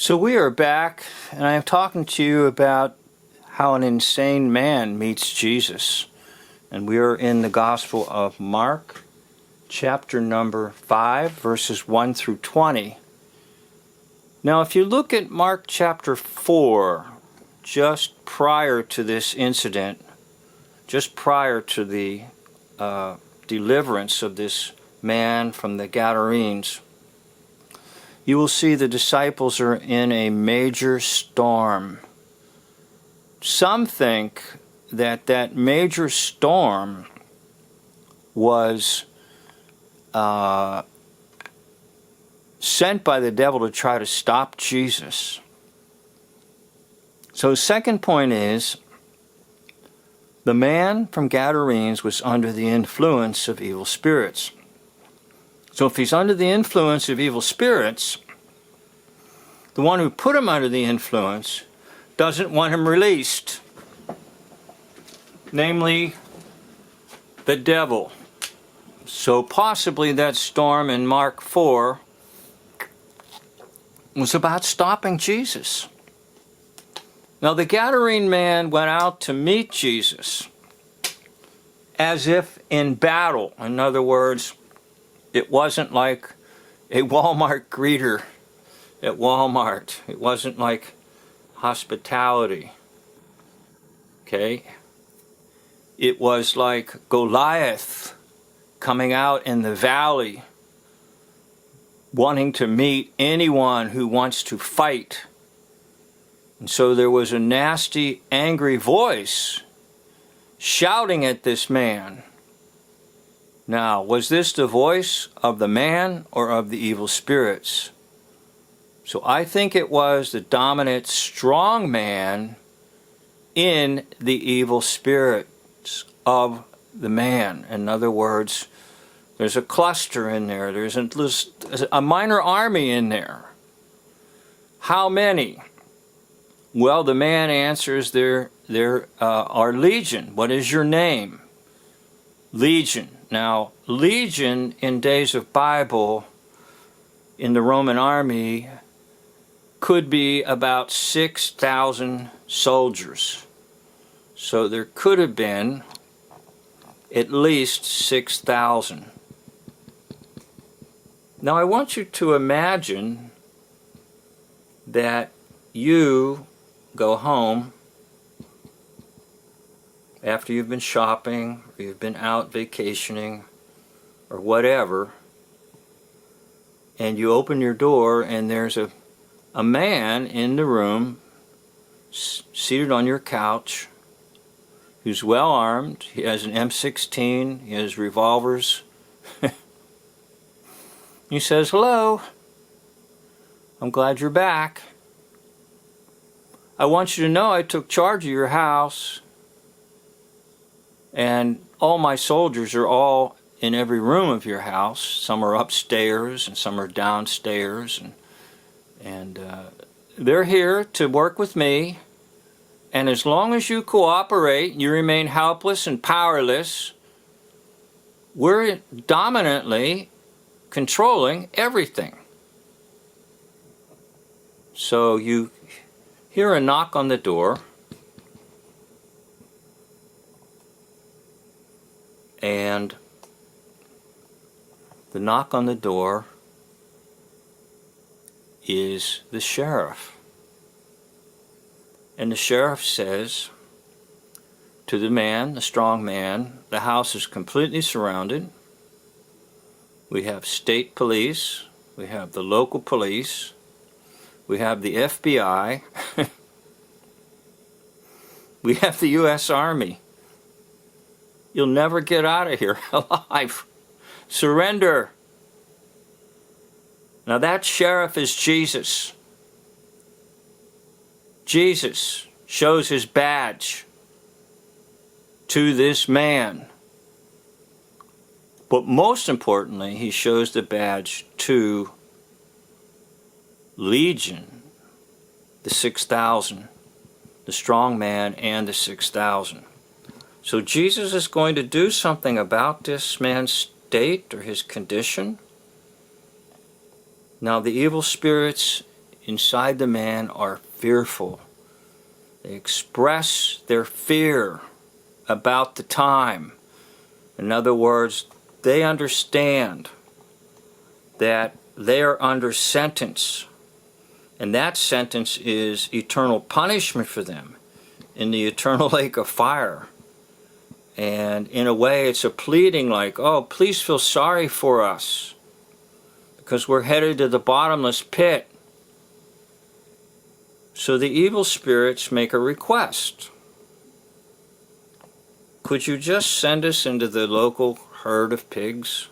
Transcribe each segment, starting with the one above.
So we are back, and I am talking to you about how an insane man meets Jesus. And we are in the Gospel of Mark, chapter number 5, verses 1 through 20. Now, if you look at Mark chapter 4, just prior to this incident, just prior to the deliverance of this man from the Gadarenes, you will see the disciples are in a major storm. Some think that that major storm was sent by the devil to try to stop Jesus. So second point is, the man from Gadarenes was under the influence of evil spirits. So if he's under the influence of evil spirits, the one who put him under the influence doesn't want him released, namely the devil. So possibly that storm in Mark 4 was about stopping Jesus. Now the Gadarene man went out to meet Jesus as if in battle. In other words, it wasn't like a Walmart greeter at Walmart. It wasn't like hospitality. Okay? It was like Goliath coming out in the valley, wanting to meet anyone who wants to fight. And so there was a nasty, angry voice shouting at this man. Now, was this the voice of the man or of the evil spirits? So I think it was the dominant strong man in the evil spirits of the man. In other words, there's a cluster in there. There's a minor army in there. How many? Well, the man answers, there are legion. What is your name? Legion. Now, legion in days of Bible in the Roman army could be about 6,000 soldiers. So there could have been at least 6,000. Now I want you to imagine that you go home after you've been shopping, or you've been out vacationing, or whatever, and you open your door and there's a man in the room seated on your couch who's well armed. He has an M16, he has revolvers. He says, "Hello, I'm glad you're back. I want you to know I took charge of your house, and all my soldiers are all in every room of your house. Some are upstairs and some are downstairs, and they're here to work with me. And as long as you cooperate, you remain helpless and powerless, we're dominantly controlling everything." So you hear a knock on the door, and the knock on the door is the sheriff. And the sheriff says to the man, the strong man, the house is completely surrounded. We have state police, we have the local police, we have the FBI, we have the U.S. Army. You'll never get out of here alive. Surrender. Now that sheriff is Jesus. Jesus shows his badge to this man. But most importantly, he shows the badge to Legion, the 6,000, the strong man and the 6,000. So Jesus is going to do something about this man's state or his condition. Now the evil spirits inside the man are fearful. They express their fear about the time. In other words, they understand that they are under sentence, and that sentence is eternal punishment for them in the eternal lake of fire. And in a way, it's a pleading like, oh, please feel sorry for us, because we're headed to the bottomless pit. So the evil spirits make a request. Could you just send us into the local herd of pigs?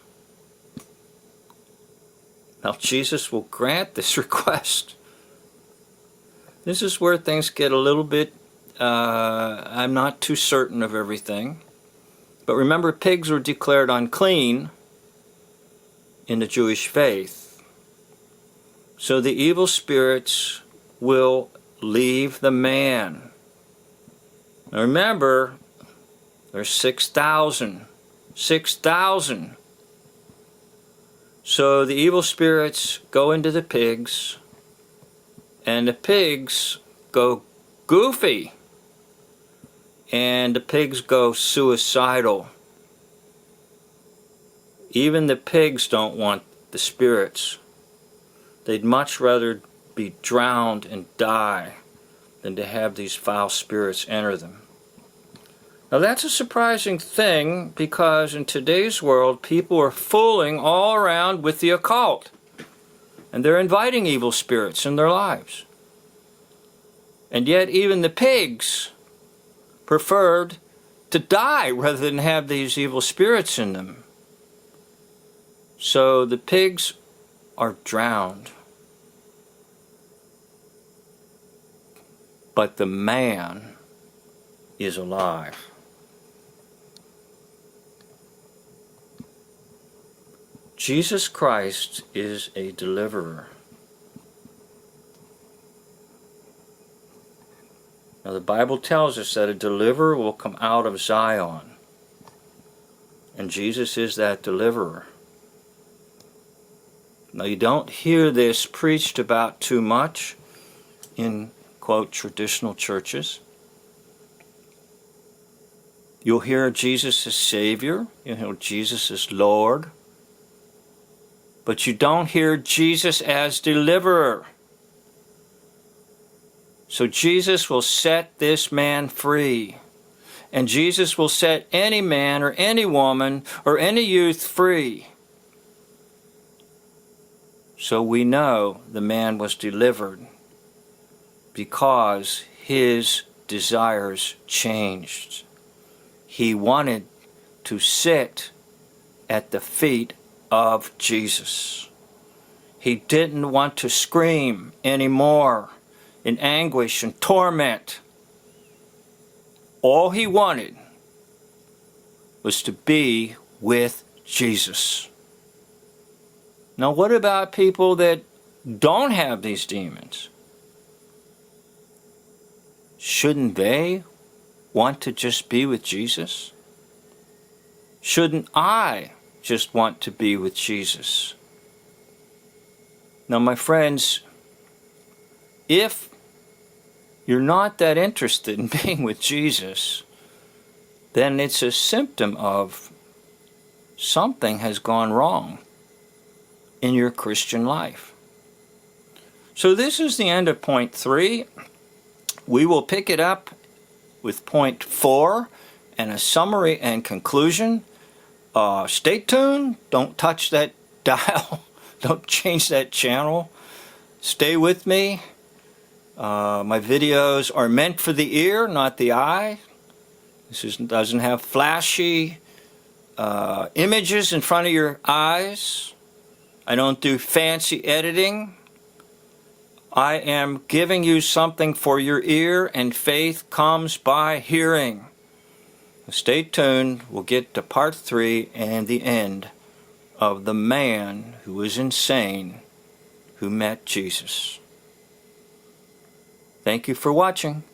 Now Jesus will grant this request. This is where things get a little bit, I'm not too certain of everything. But remember, pigs were declared unclean in the Jewish faith. So the evil spirits will leave the man. Now remember, there's 6,000. 6,000. So the evil spirits go into the pigs, and the pigs go goofy, and the pigs go suicidal. Even the pigs don't want the spirits. They'd much rather be drowned and die than to have these foul spirits enter them. Now that's a surprising thing, because in today's world people are fooling all around with the occult, and they're inviting evil spirits in their lives. And yet even the pigs preferred to die rather than have these evil spirits in them. So the pigs are drowned. But the man is alive. Jesus Christ is a deliverer. Now the Bible tells us that a deliverer will come out of Zion. And Jesus is that deliverer. Now you don't hear this preached about too much in, quote, traditional churches. You'll hear Jesus as Savior. You'll hear Jesus as Lord. But you don't hear Jesus as deliverer. So Jesus will set this man free. And Jesus will set any man or any woman or any youth free. So we know the man was delivered because his desires changed. He wanted to sit at the feet of Jesus. He didn't want to scream anymore in anguish and torment. All he wanted was to be with Jesus. Now what about people that don't have these demons? Shouldn't they want to just be with Jesus? Shouldn't I just want to be with Jesus? Now my friends, if you're not that interested in being with Jesus, then it's a symptom of something has gone wrong in your Christian life. So this is the end of point 3. We will pick it up with point 4 and a summary and conclusion. Stay tuned. Don't touch that dial. Don't change that channel. Stay with me. My videos are meant for the ear, not the eye. This doesn't have flashy images in front of your eyes. I don't do fancy editing. I am giving you something for your ear, and faith comes by hearing. Stay tuned. We'll get to part 3 and the end of the man who was insane who met Jesus. Thank you for watching.